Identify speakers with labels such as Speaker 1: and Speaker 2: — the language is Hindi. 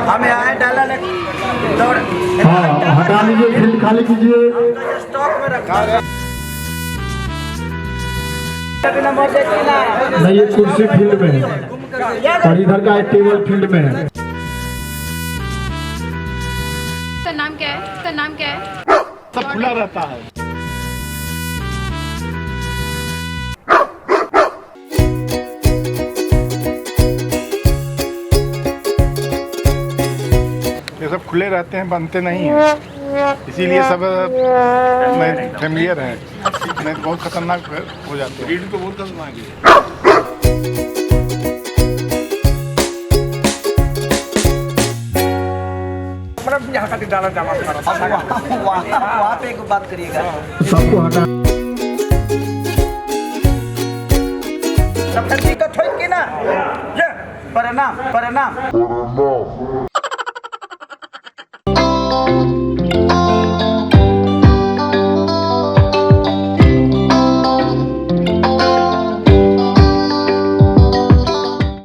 Speaker 1: हम आए डाला दौड़
Speaker 2: हाँ हटा लीजिए, फील्ड खाली कीजिए।
Speaker 1: स्टॉक में रखा है।
Speaker 2: नहीं, ये कुर्सी फील्ड में है और इधर का एक टेबल फील्ड में है।
Speaker 3: इसका नाम क्या है? इसका नाम क्या है?
Speaker 2: सब खुला रहता है।
Speaker 4: ये सब खुले रहते हैं, बनते नहीं हैं, इसीलिए सब फैमिलियर हैं, नहीं तो बहुत खतरनाक हो जाते हैं। रीड तो बहुत खतरनाक है।
Speaker 1: वहाँ पे एक बात करिएगा,
Speaker 2: सबको हटा।
Speaker 1: दिक्कत हो कि ना? प्रणाम प्रणाम।